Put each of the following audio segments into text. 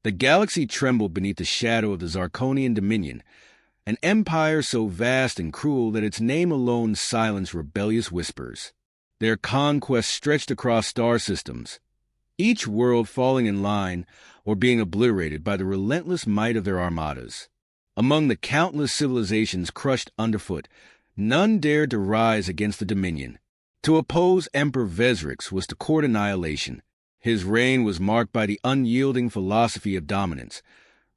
The galaxy trembled beneath the shadow of the Zarkonian dominion, an empire so vast and cruel that its name alone silenced rebellious whispers. Their conquest stretched across star systems, each world falling in line or being obliterated by the relentless might of their armadas. Among the countless civilizations crushed underfoot, none dared to rise against the Dominion. To oppose Emperor Vesrix was to court annihilation. His reign was marked by the unyielding philosophy of dominance,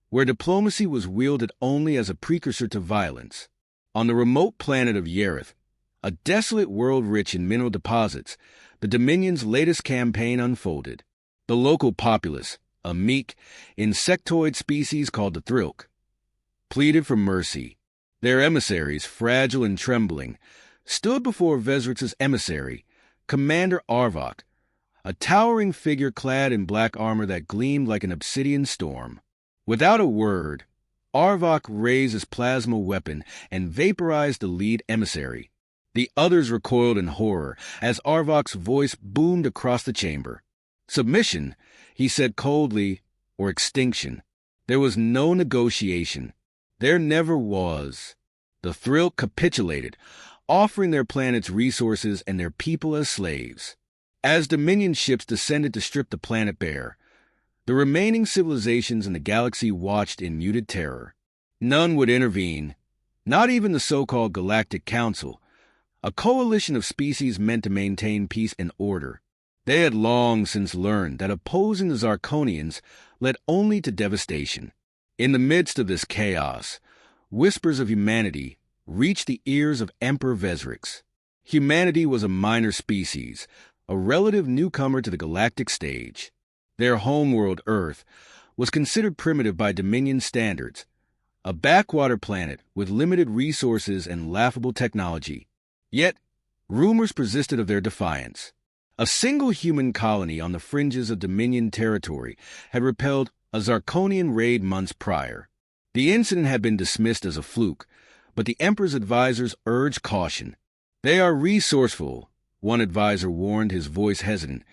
where diplomacy was wielded only as a precursor to violence. On the remote planet of Yerith, a desolate world rich in mineral deposits, the Dominion's latest campaign unfolded. The local populace, a meek, insectoid species called the Thrilk, pleaded for mercy. Their emissaries, fragile and trembling, stood before Vesrix's emissary, Commander Arvok, a towering figure clad in black armor that gleamed like an obsidian storm. Without a word, Arvok raised his plasma weapon and vaporized the lead emissary. The others recoiled in horror as Arvok's voice boomed across the chamber. Submission, he said coldly, or extinction. There was no negotiation. There never was. The Thrill capitulated, offering their planet's resources and their people as slaves. As Dominion ships descended to strip the planet bare, the remaining civilizations in the galaxy watched in muted terror. None would intervene, not even the so-called Galactic Council, a coalition of species meant to maintain peace and order. They had long since learned that opposing the Zarkonians led only to devastation. In the midst of this chaos, whispers of humanity reached the ears of Emperor Vesrix. Humanity was a minor species, a relative newcomer to the galactic stage. Their homeworld, Earth, was considered primitive by Dominion standards, a backwater planet with limited resources and laughable technology. Yet, rumors persisted of their defiance. A single human colony on the fringes of Dominion territory had repelled a Zarkonian raid months prior. The incident had been dismissed as a fluke, but the Emperor's advisors urged caution. "They are resourceful," one advisor warned, his voice hesitant,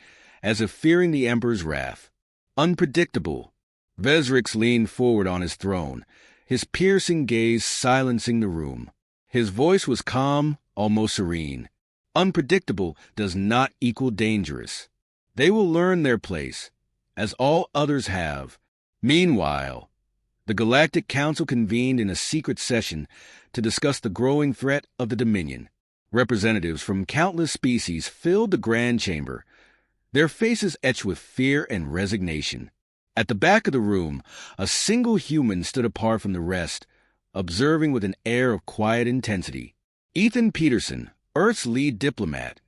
as if fearing the Emperor's wrath. "Unpredictable." Vesrix leaned forward on his throne, his piercing gaze silencing the room. His voice was calm, almost serene. Unpredictable does not equal dangerous. They will learn their place, as all others have. Meanwhile, the Galactic Council convened in a secret session to discuss the growing threat of the Dominion. Representatives from countless species filled the Grand Chamber, their faces etched with fear and resignation. At the back of the room, a single human stood apart from the rest, observing with an air of quiet intensity. Ethan Peterson, Earth's lead diplomat,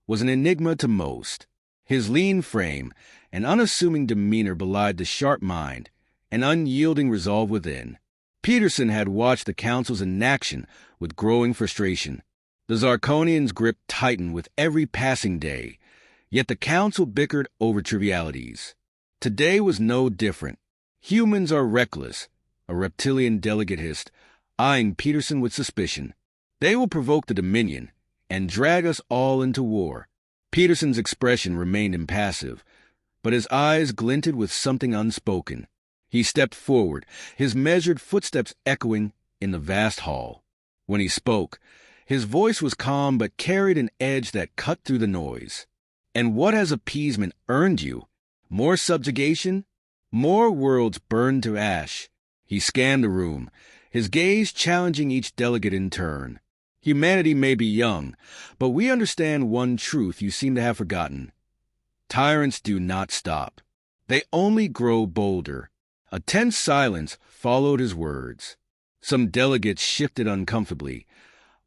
was an enigma to most. His lean frame and unassuming demeanor belied the sharp mind and unyielding resolve within. Peterson had watched the Council's inaction with growing frustration. The Zarkonians' grip tightened with every passing day, yet the Council bickered over trivialities. Today was no different. "Humans are reckless," a reptilian delegate hissed, eyeing Peterson with suspicion. "They will provoke the Dominion and drag us all into war." Peterson's expression remained impassive, but his eyes glinted with something unspoken. He stepped forward, his measured footsteps echoing in the vast hall. When he spoke, his voice was calm but carried an edge that cut through the noise. "And what has appeasement earned you? More subjugation? More worlds burned to ash?" He scanned the room, his gaze challenging each delegate in turn. "Humanity may be young, but we understand one truth you seem to have forgotten. Tyrants do not stop. They only grow bolder." A tense silence followed his words. Some delegates shifted uncomfortably.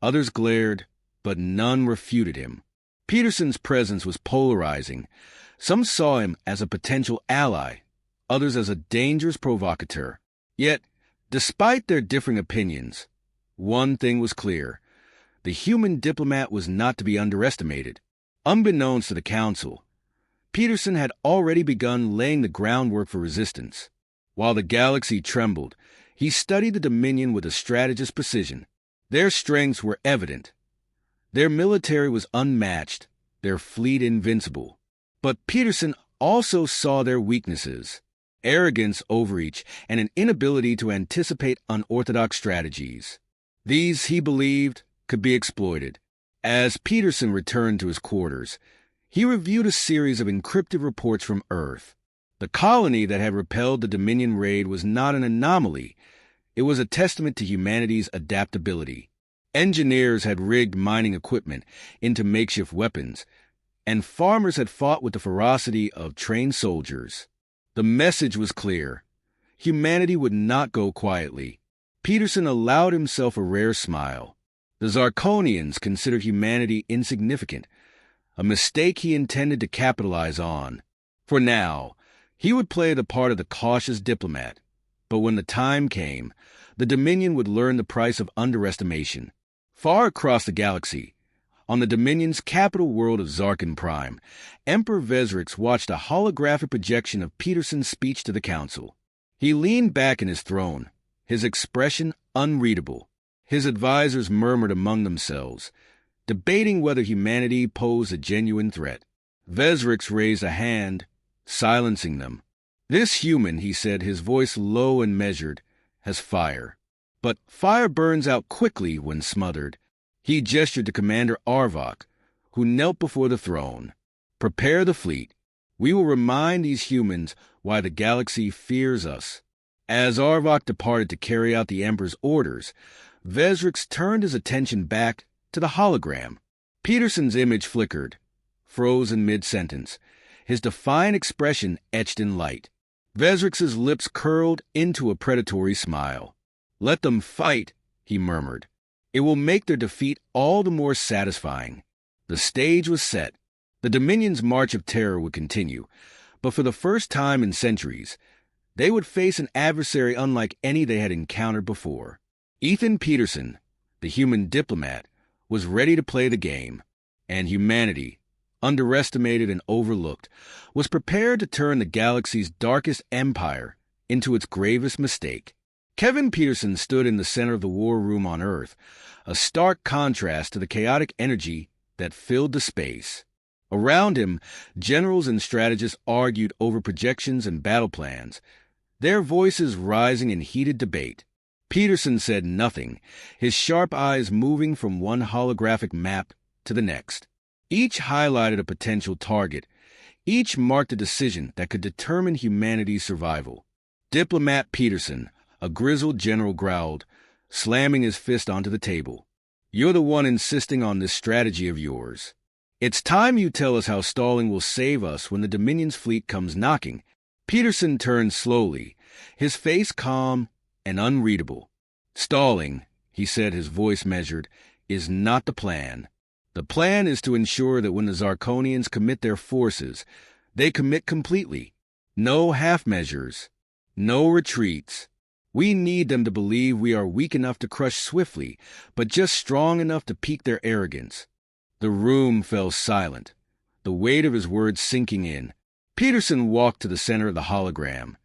Others glared, but none refuted him. Peterson's presence was polarizing. Some saw him as a potential ally, others as a dangerous provocateur. Yet, despite their differing opinions, one thing was clear. The human diplomat was not to be underestimated. Unbeknownst to the Council, Peterson had already begun laying the groundwork for resistance. While the galaxy trembled, he studied the Dominion with a strategist's precision. Their strengths were evident. Their military was unmatched, their fleet invincible. But Peterson also saw their weaknesses. arrogance, overreach, and an inability to anticipate unorthodox strategies. These, he believed, could be exploited. As Peterson returned to his quarters, he reviewed a series of encrypted reports from Earth. The colony that had repelled the Dominion raid was not an anomaly. It was a testament to humanity's adaptability. Engineers had rigged mining equipment into makeshift weapons, and farmers had fought with the ferocity of trained soldiers. The message was clear. Humanity would not go quietly. Peterson allowed himself a rare smile. The Zarkonians considered humanity insignificant, a mistake he intended to capitalize on. For now, he would play the part of the cautious diplomat. But when the time came, the Dominion would learn the price of underestimation. Far across the galaxy, on the Dominion's capital world of Zarkon Prime, Emperor Vezrix watched a holographic projection of Peterson's speech to the Council. He leaned back in his throne, his expression unreadable. His advisors murmured among themselves, debating whether humanity posed a genuine threat. Vezrix raised a hand, silencing them. "This human," he said, his voice low and measured, "has fire. But fire burns out quickly when smothered." He gestured to Commander Arvok, who knelt before the throne. "Prepare the fleet. We will remind these humans why the galaxy fears us." As Arvok departed to carry out the Emperor's orders, Vezrix turned his attention back to the hologram. Peterson's image flickered, froze in mid-sentence, his defiant expression etched in light. Vezrix's lips curled into a predatory smile. "Let them fight," he murmured. "It will make their defeat all the more satisfying." The stage was set. The Dominion's march of terror would continue, but for the first time in centuries, they would face an adversary unlike any they had encountered before. Ethan Peterson, the human diplomat, was ready to play the game, and humanity, underestimated and overlooked, was prepared to turn the galaxy's darkest empire into its gravest mistake. Kevin Peterson stood in the center of the war room on Earth, a stark contrast to the chaotic energy that filled the space. Around him, generals and strategists argued over projections and battle plans, their voices rising in heated debate. Peterson said nothing, his sharp eyes moving from one holographic map to the next. Each highlighted a potential target. Each marked a decision that could determine humanity's survival. Diplomat Peterson, a grizzled general, growled, slamming his fist onto the table. "You're the one insisting on this strategy of yours. It's time you tell us how stalling will save us when the Dominion's fleet comes knocking." Peterson turned slowly, his face calm and unreadable. "Stalling," he said, his voice measured, "is not the plan. The plan is to ensure that when the Zarkonians commit their forces, they commit completely. No half measures, no retreats. We need them to believe we are weak enough to crush swiftly, but just strong enough to pique their arrogance." The room fell silent, the weight of his words sinking in. Peterson walked to the center of the hologram,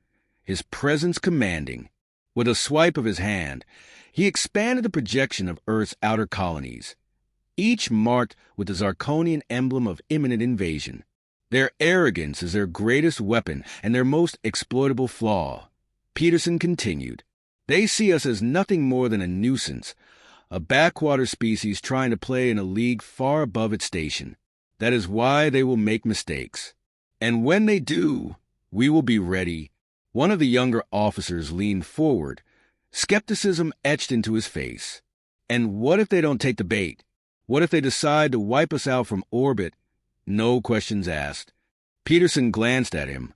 his presence commanding. With a swipe of his hand, he expanded the projection of Earth's outer colonies, each marked with the Zarkonian emblem of imminent invasion. Their arrogance is their greatest weapon and their most exploitable flaw. Peterson continued. "They see us as nothing more than a nuisance, a backwater species trying to play in a league far above its station. That is why they will make mistakes. And when they do, we will be ready." One of the younger officers leaned forward, skepticism etched into his face. "And what if they don't take the bait? What if they decide to wipe us out from orbit?" No questions asked. Peterson glanced at him,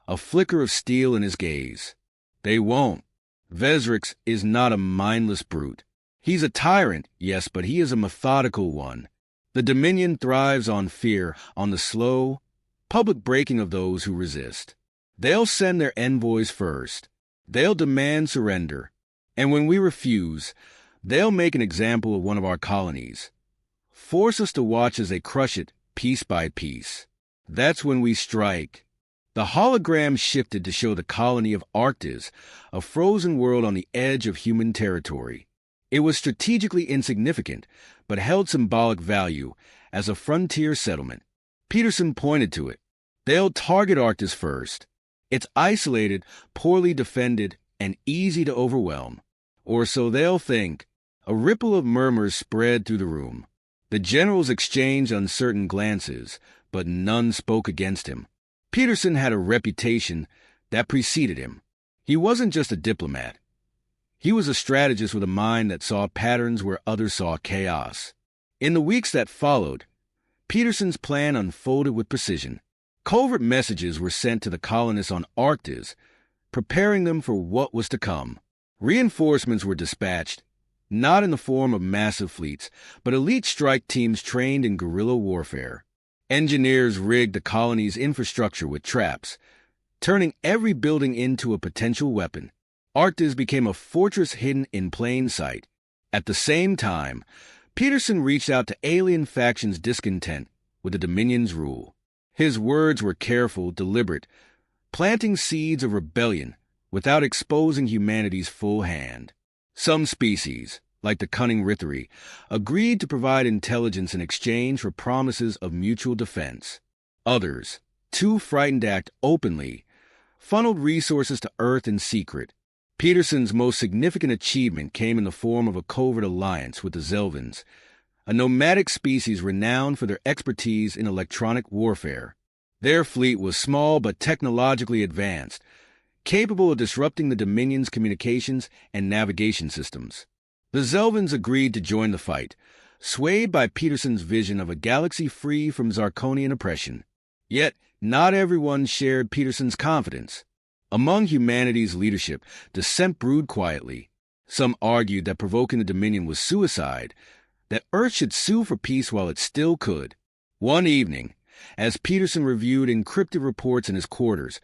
a flicker of steel in his gaze. "They won't. Vezrix is not a mindless brute. He's a tyrant, yes, but he is a methodical one. The Dominion thrives on fear, on the slow, public breaking of those who resist. They'll send their envoys first. They'll demand surrender. And when we refuse, they'll make an example of one of our colonies. Force us to watch as they crush it piece by piece. That's when we strike." The hologram shifted to show the colony of Arctis, a frozen world on the edge of human territory. It was strategically insignificant, but held symbolic value as a frontier settlement. Peterson pointed to it. "They'll target Arctis first. It's isolated, poorly defended, and easy to overwhelm. Or so they'll think. A ripple of murmurs spread through the room. The generals exchanged uncertain glances, but none spoke against him. Peterson had a reputation that preceded him. He wasn't just a diplomat. He was a strategist with a mind that saw patterns where others saw chaos. In the weeks that followed, Peterson's plan unfolded with precision. Covert messages were sent to the colonists on Arctis, preparing them for what was to come. Reinforcements were dispatched, not in the form of massive fleets, but elite strike teams trained in guerrilla warfare. Engineers rigged the colony's infrastructure with traps, turning every building into a potential weapon. Arctis became a fortress hidden in plain sight. At the same time, Peterson reached out to alien factions' discontent with the Dominion's rule. His words were careful, deliberate, planting seeds of rebellion without exposing humanity's full hand. Some species, like the cunning Rithari, agreed to provide intelligence in exchange for promises of mutual defense. Others, too frightened to act openly, funneled resources to Earth in secret. Peterson's most significant achievement came in the form of a covert alliance with the Zelvins, a nomadic species renowned for their expertise in electronic warfare. Their fleet was small but technologically advanced, capable of disrupting the Dominion's communications and navigation systems. The Zelvins agreed to join the fight, swayed by Peterson's vision of a galaxy free from Zarkonian oppression. Yet, not everyone shared Peterson's confidence. Among humanity's leadership, dissent brewed quietly. Some argued that provoking the Dominion was suicide, that Earth should sue for peace while it still could. One evening, as Peterson reviewed encrypted reports in his quarters,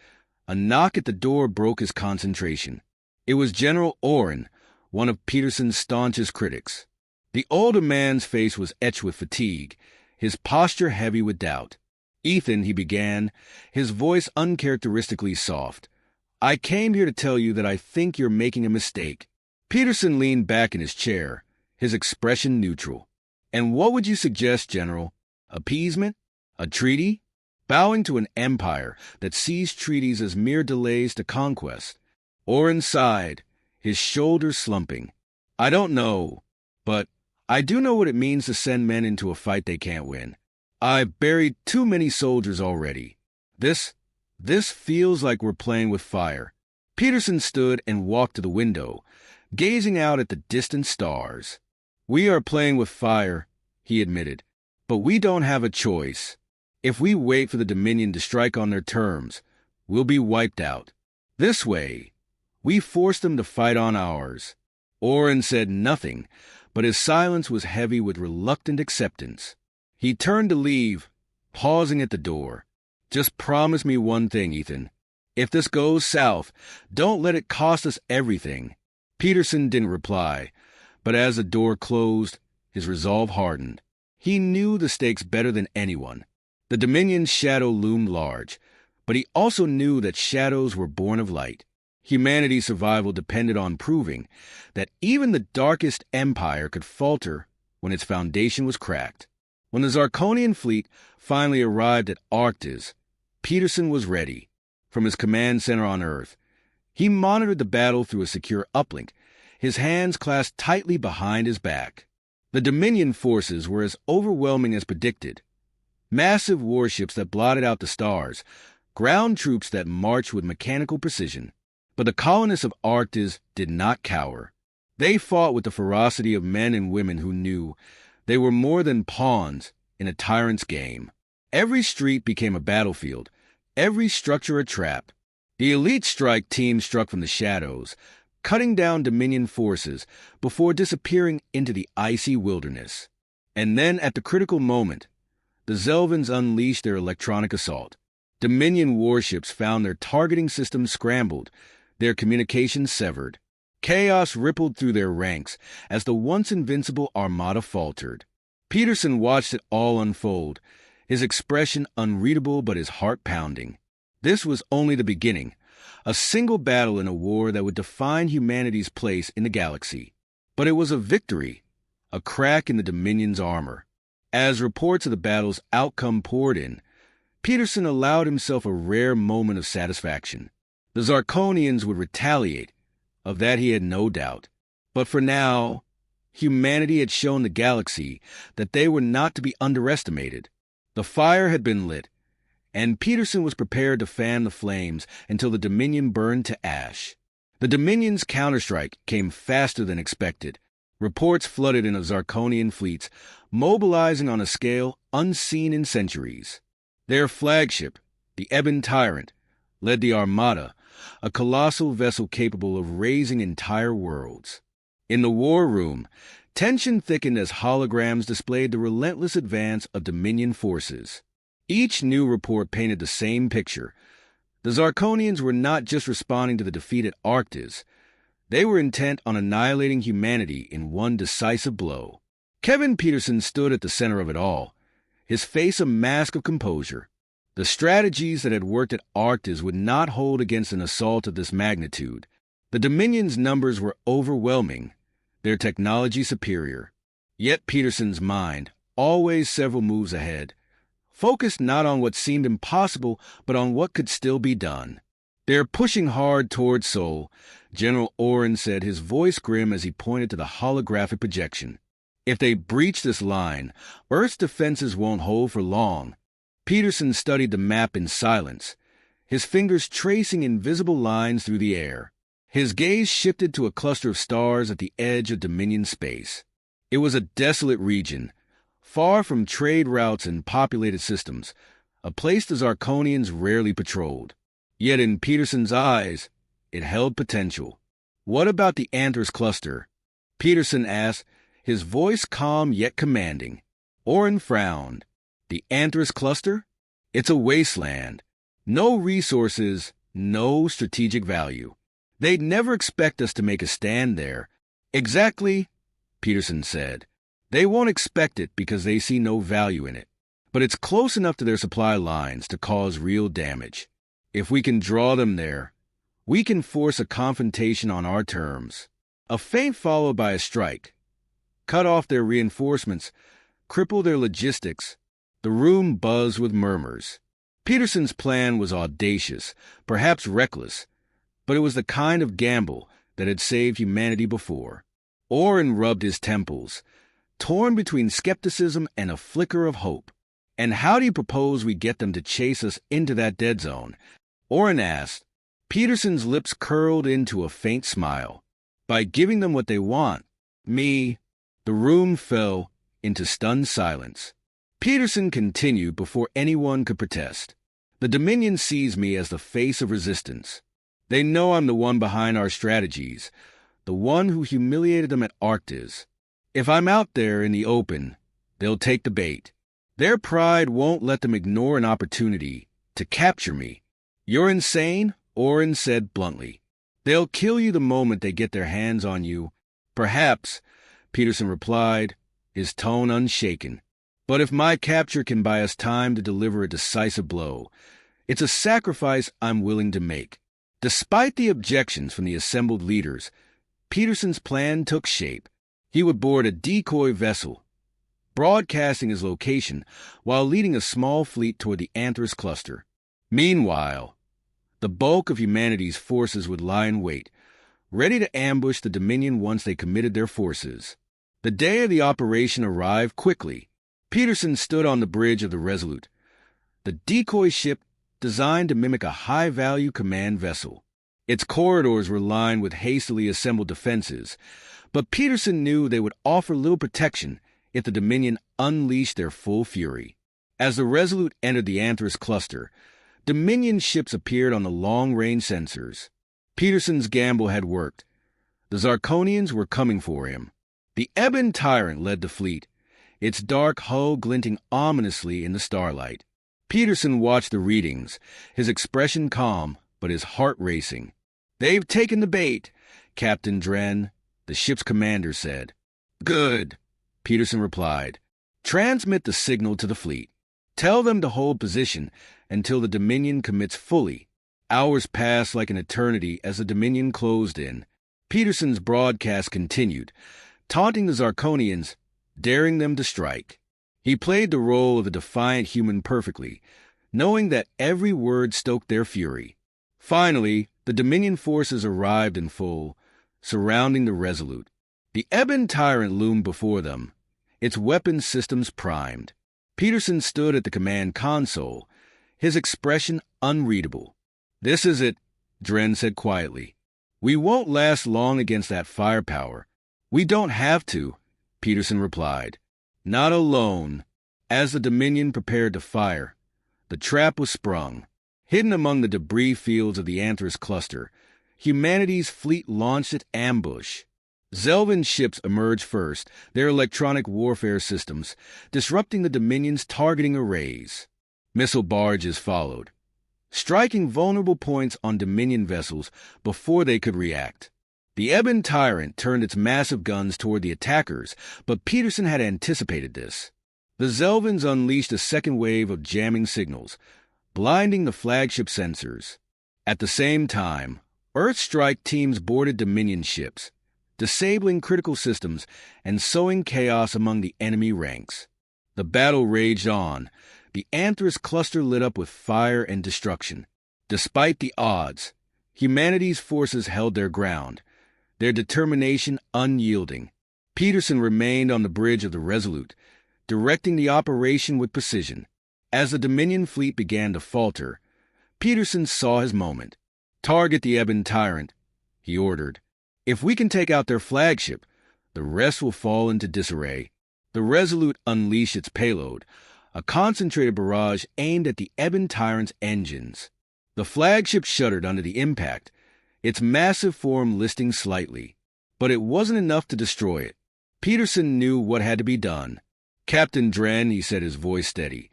a knock at the door broke his concentration. It was General Oren, one of Peterson's staunchest critics. The older man's face was etched with fatigue, his posture heavy with doubt. "Ethan," he began, his voice uncharacteristically soft, "I came here to tell you that I think you're making a mistake." Peterson leaned back in his chair, his expression neutral. "And what would you suggest, General? Appeasement? A treaty?" Bowing to an empire that sees treaties as mere delays to conquest, Oren sighed, his shoulders slumping. "I don't know, but I do know what it means to send men into a fight they can't win. I've buried too many soldiers already. This feels like we're playing with fire." Peterson stood and walked to the window, gazing out at the distant stars. "We are playing with fire," he admitted, "but we don't have a choice. If we wait for the Dominion to strike on their terms, we'll be wiped out. This way, we force them to fight on ours." Oren said nothing, but his silence was heavy with reluctant acceptance. He turned to leave, pausing at the door. "Just promise me one thing, Ethan. If this goes south, don't let it cost us everything." Peterson didn't reply, but as the door closed, his resolve hardened. He knew the stakes better than anyone. The Dominion's shadow loomed large, but he also knew that shadows were born of light. Humanity's survival depended on proving that even the darkest empire could falter when its foundation was cracked. When the Zarkonian fleet finally arrived at Arctis, Peterson was ready. From his command center on Earth, he monitored the battle through a secure uplink, his hands clasped tightly behind his back. The Dominion forces were as overwhelming as predicted. Massive warships that blotted out the stars, ground troops that marched with mechanical precision. But the colonists of Arctis did not cower. They fought with the ferocity of men and women who knew they were more than pawns in a tyrant's game. Every street became a battlefield, every structure a trap. The elite strike team struck from the shadows, cutting down Dominion forces before disappearing into the icy wilderness. And then, at the critical moment, the Zelvins unleashed their electronic assault. Dominion warships found their targeting systems scrambled, their communications severed. Chaos rippled through their ranks as the once invincible armada faltered. Peterson watched it all unfold, his expression unreadable but his heart pounding. This was only the beginning, a single battle in a war that would define humanity's place in the galaxy. But it was a victory, a crack in the Dominion's armor. As reports of the battle's outcome poured in, Peterson allowed himself a rare moment of satisfaction. The Zarkonians would retaliate, of that he had no doubt. But for now, humanity had shown the galaxy that they were not to be underestimated. The fire had been lit, and Peterson was prepared to fan the flames until the Dominion burned to ash. The Dominion's counterstrike came faster than expected. Reports flooded in of Zarkonian fleets, mobilizing on a scale unseen in centuries. Their flagship, the Ebon Tyrant, led the Armada, a colossal vessel capable of razing entire worlds. In the war room, tension thickened as holograms displayed the relentless advance of Dominion forces. Each new report painted the same picture. The Zarkonians were not just responding to the defeat at Arctis. They were intent on annihilating humanity in one decisive blow. Kevin Peterson stood at the center of it all, his face a mask of composure. The strategies that had worked at Arctis would not hold against an assault of this magnitude. The Dominion's numbers were overwhelming, their technology superior. Yet Peterson's mind, always several moves ahead, focused not on what seemed impossible, but on what could still be done. "They're pushing hard toward Sol," General Oren said, his voice grim as he pointed to the holographic projection. "If they breach this line, Earth's defenses won't hold for long." Peterson studied the map in silence, his fingers tracing invisible lines through the air. His gaze shifted to a cluster of stars at the edge of Dominion space. It was a desolate region, far from trade routes and populated systems, a place the Zarkonians rarely patrolled. Yet in Peterson's eyes, it held potential. "What about the Antares cluster?" Peterson asked, his voice calm yet commanding. Oren frowned. "The Antares cluster? It's a wasteland. No resources, no strategic value. They'd never expect us to make a stand there." "Exactly," Peterson said. "They won't expect it because they see no value in it. But it's close enough to their supply lines to cause real damage. If we can draw them there, we can force a confrontation on our terms. A feint followed by a strike. Cut off their reinforcements, cripple their logistics." The room buzzed with murmurs. Peterson's plan was audacious, perhaps reckless, but it was the kind of gamble that had saved humanity before. Oren rubbed his temples, torn between skepticism and a flicker of hope. "And how do you propose we get them to chase us into that dead zone?" Oren asked. Peterson's lips curled into a faint smile. "By giving them what they want. Me." The room fell into stunned silence. Peterson continued before anyone could protest. "The Dominion sees me as the face of resistance. They know I'm the one behind our strategies, the one who humiliated them at Arctis. If I'm out there in the open, they'll take the bait. Their pride won't let them ignore an opportunity to capture me." "You're insane," Oren said bluntly. "They'll kill you the moment they get their hands on you." "Perhaps," Peterson replied, his tone unshaken. "But if my capture can buy us time to deliver a decisive blow, it's a sacrifice I'm willing to make." Despite the objections from the assembled leaders, Peterson's plan took shape. He would board a decoy vessel, broadcasting his location while leading a small fleet toward the Antares cluster. Meanwhile, the bulk of humanity's forces would lie in wait, ready to ambush the Dominion once they committed their forces. The day of the operation arrived quickly. Peterson stood on the bridge of the Resolute, the decoy ship designed to mimic a high-value command vessel. Its corridors were lined with hastily assembled defenses, but Peterson knew they would offer little protection if the Dominion unleashed their full fury. As the Resolute entered the Antares cluster, Dominion ships appeared on the long-range sensors. Peterson's gamble had worked. The Zarkonians were coming for him. The Ebon Tyrant led the fleet, its dark hull glinting ominously in the starlight. Peterson watched the readings, his expression calm, but his heart racing. "They've taken the bait," Captain Dren, the ship's commander, said. "Good," Peterson replied. "Transmit the signal to the fleet. Tell them to hold position until the Dominion commits fully." Hours passed like an eternity as the Dominion closed in. Peterson's broadcast continued, taunting the Zarkonians, daring them to strike. He played the role of a defiant human perfectly, knowing that every word stoked their fury. Finally, The Dominion forces arrived in full, surrounding the Resolute. The ebon tyrant loomed before them, its weapons systems primed. Peterson stood at the command console, his expression unreadable. "This is it," Dren said quietly. "We won't last long against that firepower." "We don't have to," Peterson replied. "Not alone." As the Dominion prepared to fire, the trap was sprung. Hidden among the debris fields of the Antares cluster, humanity's fleet launched its ambush. Zelvin ships emerged first, their electronic warfare systems disrupting the Dominion's targeting arrays. Missile barges followed, striking vulnerable points on Dominion vessels before they could react. The ebon tyrant turned its massive guns toward the attackers, but Peterson had anticipated this. The Zelvins unleashed a second wave of jamming signals, blinding the flagship sensors. At the same time, Earth strike teams boarded Dominion ships, disabling critical systems and sowing chaos among the enemy ranks. The battle raged on, the Antares cluster lit up with fire and destruction. Despite the odds, humanity's forces held their ground, their determination unyielding. Peterson remained on the bridge of the Resolute, directing the operation with precision. As the Dominion fleet began to falter, Peterson saw his moment. "Target the ebon tyrant," he ordered. "If we can take out their flagship, the rest will fall into disarray." The Resolute unleashed its payload, a concentrated barrage aimed at the ebon tyrant's engines. The flagship shuddered under the impact, its massive form listing slightly. But it wasn't enough to destroy it. Peterson knew what had to be done. "Captain Dren," he said, his voice steady,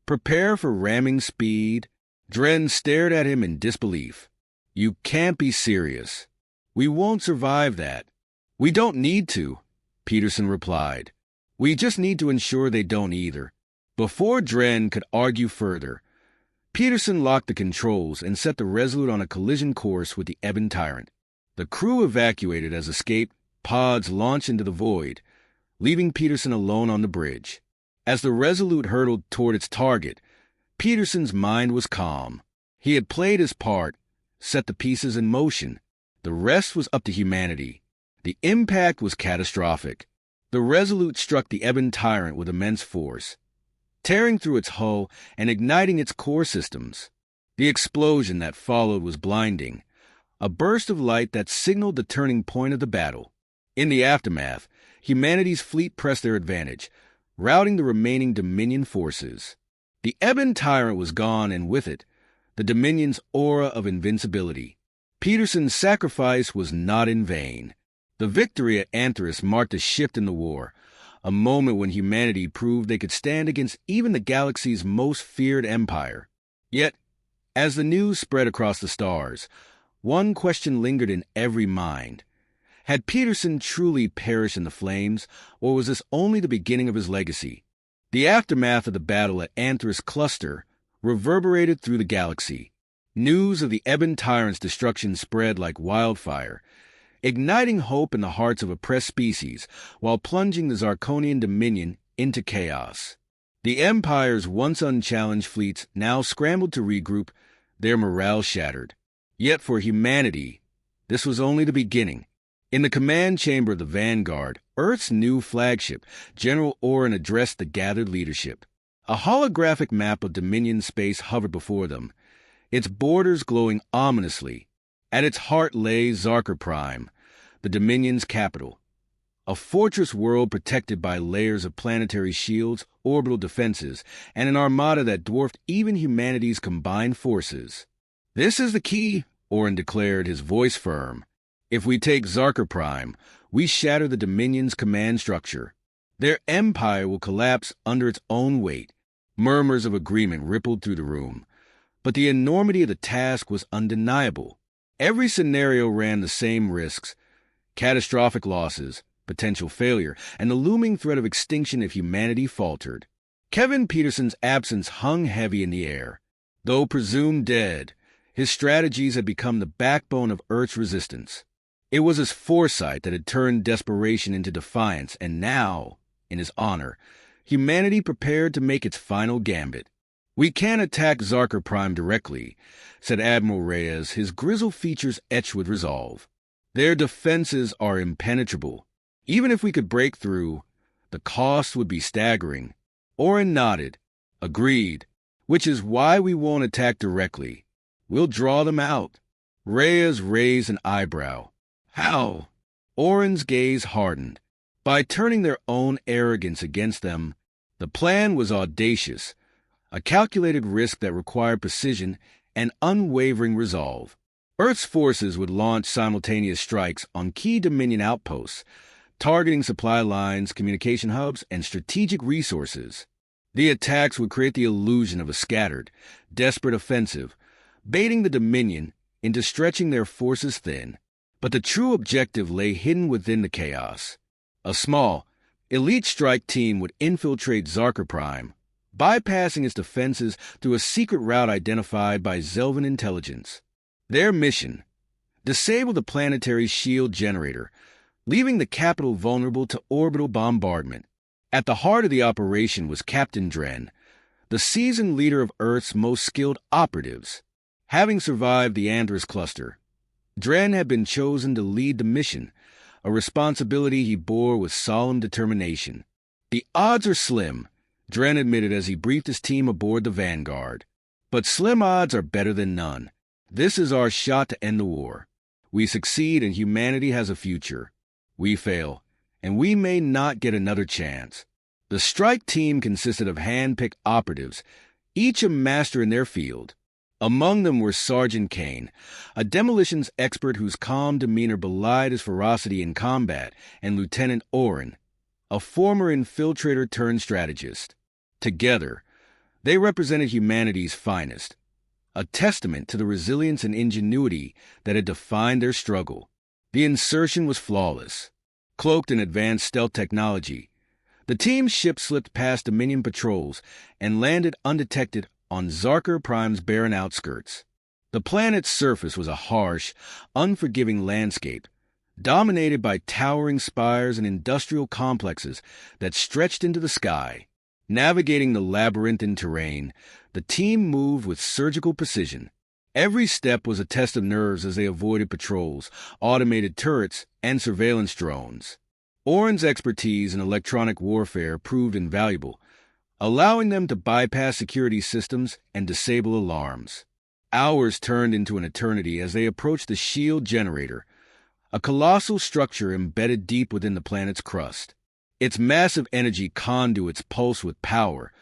"prepare for ramming speed." Dren stared at him in disbelief. "You can't be serious. We won't survive that." "We don't need to," Peterson replied. "We just need to ensure they don't either." Before Dren could argue further, Peterson locked the controls and set the Resolute on a collision course with the ebon tyrant. The crew evacuated as escape pods launched into the void, leaving Peterson alone on the bridge. As the Resolute hurtled toward its target, Peterson's mind was calm. He had played his part, set the pieces in motion. The rest was up to humanity. The impact was catastrophic. The Resolute struck the ebon tyrant with immense force, tearing through its hull and igniting its core systems. The explosion that followed was blinding, a burst of light that signaled the turning point of the battle. In the aftermath, humanity's fleet pressed their advantage, routing the remaining Dominion forces. The ebon tyrant was gone, and with it, the Dominion's aura of invincibility. Peterson's sacrifice was not in vain. The victory at Antares marked a shift in the war, a moment when humanity proved they could stand against even the galaxy's most feared empire. Yet, as the news spread across the stars, one question lingered in every mind. Had Peterson truly perished in the flames, or was this only the beginning of his legacy? The aftermath of the battle at Antares Cluster reverberated through the galaxy. News of the ebon tyrant's destruction spread like wildfire, igniting hope in the hearts of oppressed species while plunging the Zarkonian Dominion into chaos. The Empire's once unchallenged fleets now scrambled to regroup, their morale shattered. Yet for humanity, this was only the beginning. In the command chamber of the Vanguard, Earth's new flagship, General Oren addressed the gathered leadership. A holographic map of Dominion space hovered before them, its borders glowing ominously. At its heart lay Zarkor Prime, the Dominion's capital, a fortress world protected by layers of planetary shields, orbital defenses, and an armada that dwarfed even humanity's combined forces. "This is the key," Oren declared, his voice firm. "If we take Zarkor Prime, we shatter the Dominion's command structure. Their empire will collapse under its own weight." Murmurs of agreement rippled through the room, but the enormity of the task was undeniable. Every scenario ran the same risks: catastrophic losses, potential failure, and the looming threat of extinction if humanity faltered. Kevin Peterson's absence hung heavy in the air. Though presumed dead, his strategies had become the backbone of Earth's resistance. It was his foresight that had turned desperation into defiance, and now, in his honor, humanity prepared to make its final gambit. "We can't attack Zarker Prime directly," said Admiral Reyes, his grizzled features etched with resolve. "Their defenses are impenetrable. Even if we could break through, the cost would be staggering." Oren nodded. "Agreed. Which is why we won't attack directly. We'll draw them out." Reyes raised an eyebrow. "How?" Oren's gaze hardened. "By turning their own arrogance against them." The plan was audacious, a calculated risk that required precision and unwavering resolve. Earth's forces would launch simultaneous strikes on key Dominion outposts, targeting supply lines, communication hubs, and strategic resources. The attacks would create the illusion of a scattered, desperate offensive, baiting the Dominion into stretching their forces thin. But the true objective lay hidden within the chaos. A small, elite strike team would infiltrate Zarker Prime, bypassing its defenses through a secret route identified by Zelvan intelligence. Their mission: disable the planetary shield generator, leaving the capital vulnerable to orbital bombardment. At the heart of the operation was Captain Dren, the seasoned leader of Earth's most skilled operatives. Having survived the Andrus cluster, Dren had been chosen to lead the mission, a responsibility he bore with solemn determination. "The odds are slim," Dren admitted as he briefed his team aboard the Vanguard. "But slim odds are better than none. This is our shot to end the war. We succeed and humanity has a future. We fail, and we may not get another chance." The strike team consisted of hand-picked operatives, each a master in their field. Among them were Sergeant Kane, a demolitions expert whose calm demeanor belied his ferocity in combat, and Lieutenant Oren, a former infiltrator-turned-strategist. Together, they represented humanity's finest, a testament to the resilience and ingenuity that had defined their struggle. The insertion was flawless. Cloaked in advanced stealth technology, the team's ship slipped past Dominion patrols and landed undetected on Zarker Prime's barren outskirts. The planet's surface was a harsh, unforgiving landscape, dominated by towering spires and industrial complexes that stretched into the sky. Navigating the labyrinthine terrain, the team moved with surgical precision. Every step was a test of nerves as they avoided patrols, automated turrets, and surveillance drones. Oren's expertise in electronic warfare proved invaluable, allowing them to bypass security systems and disable alarms. Hours turned into an eternity as they approached the shield generator, a colossal structure embedded deep within the planet's crust. Its massive energy conduits pulsed with power,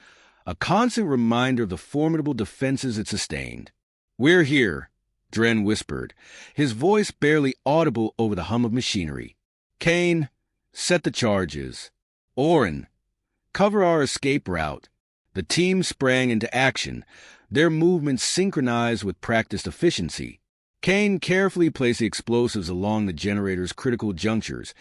a constant reminder of the formidable defenses it sustained. "We're here," Dren whispered, his voice barely audible over the hum of machinery. "Kane, set the charges. Oren, cover our escape route." The team sprang into action, their movements synchronized with practiced efficiency. Kane carefully placed the explosives along the generator's critical junctures,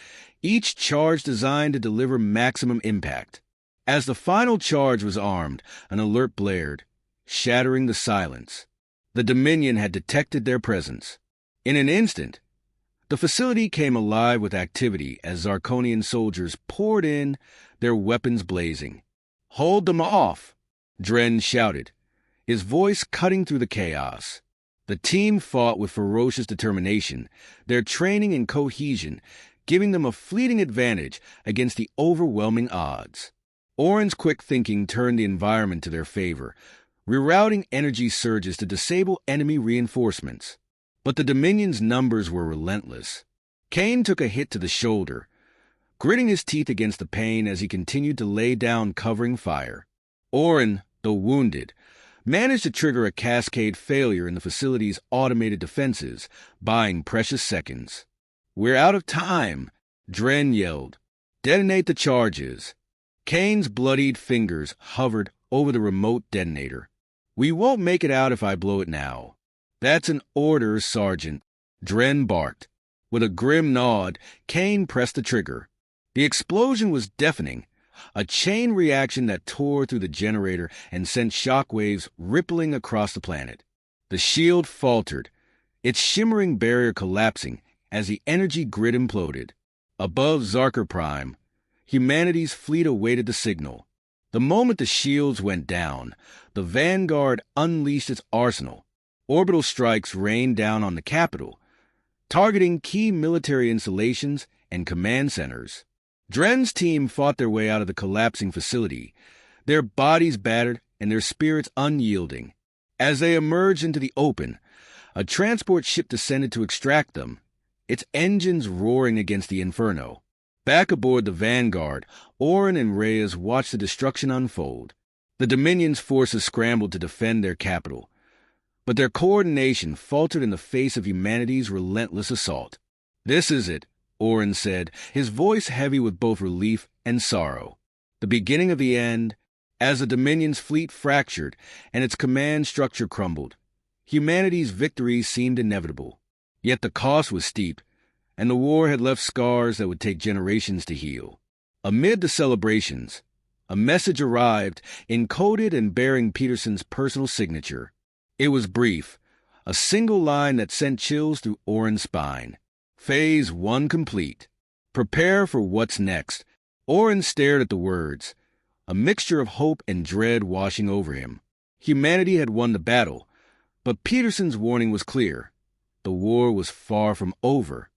each charge designed to deliver maximum impact. As the final charge was armed, an alert blared, shattering the silence. The Dominion had detected their presence. In an instant, the facility came alive with activity as Zarkonian soldiers poured in, their weapons blazing. "Hold them off!" Dren shouted, his voice cutting through the chaos. The team fought with ferocious determination, their training and cohesion giving them a fleeting advantage against the overwhelming odds. Oren's quick thinking turned the environment to their favor, rerouting energy surges to disable enemy reinforcements. But the Dominion's numbers were relentless. Kane took a hit to the shoulder, gritting his teeth against the pain as he continued to lay down covering fire. Oren, though wounded, managed to trigger a cascade failure in the facility's automated defenses, buying precious seconds. "We're out of time," Dren yelled. "Detonate the charges." Kane's bloodied fingers hovered over the remote detonator. "We won't make it out if I blow it now." "That's an order, Sergeant," Dren barked. With a grim nod, Kane pressed the trigger. The explosion was deafening, a chain reaction that tore through the generator and sent shockwaves rippling across the planet. The shield faltered, its shimmering barrier collapsing as the energy grid imploded. Above Zarker Prime, humanity's fleet awaited the signal. The moment the shields went down, the Vanguard unleashed its arsenal. Orbital strikes rained down on the capital, targeting key military installations and command centers. Dren's team fought their way out of the collapsing facility, their bodies battered and their spirits unyielding. As they emerged into the open, a transport ship descended to extract them, its engines roaring against the inferno. Back aboard the Vanguard, Orin and Reyes watched the destruction unfold. The Dominion's forces scrambled to defend their capital, but their coordination faltered in the face of humanity's relentless assault. "This is it," Orin said, his voice heavy with both relief and sorrow. The beginning of the end, as the Dominion's fleet fractured and its command structure crumbled. Humanity's victory seemed inevitable. Yet the cost was steep, and the war had left scars that would take generations to heal. Amid the celebrations, a message arrived, encoded and bearing Peterson's personal signature. It was brief, a single line that sent chills through Orin's spine. Phase 1 complete. Prepare for what's next. Orin stared at the words, a mixture of hope and dread washing over him. Humanity had won the battle, but Peterson's warning was clear. The war was far from over.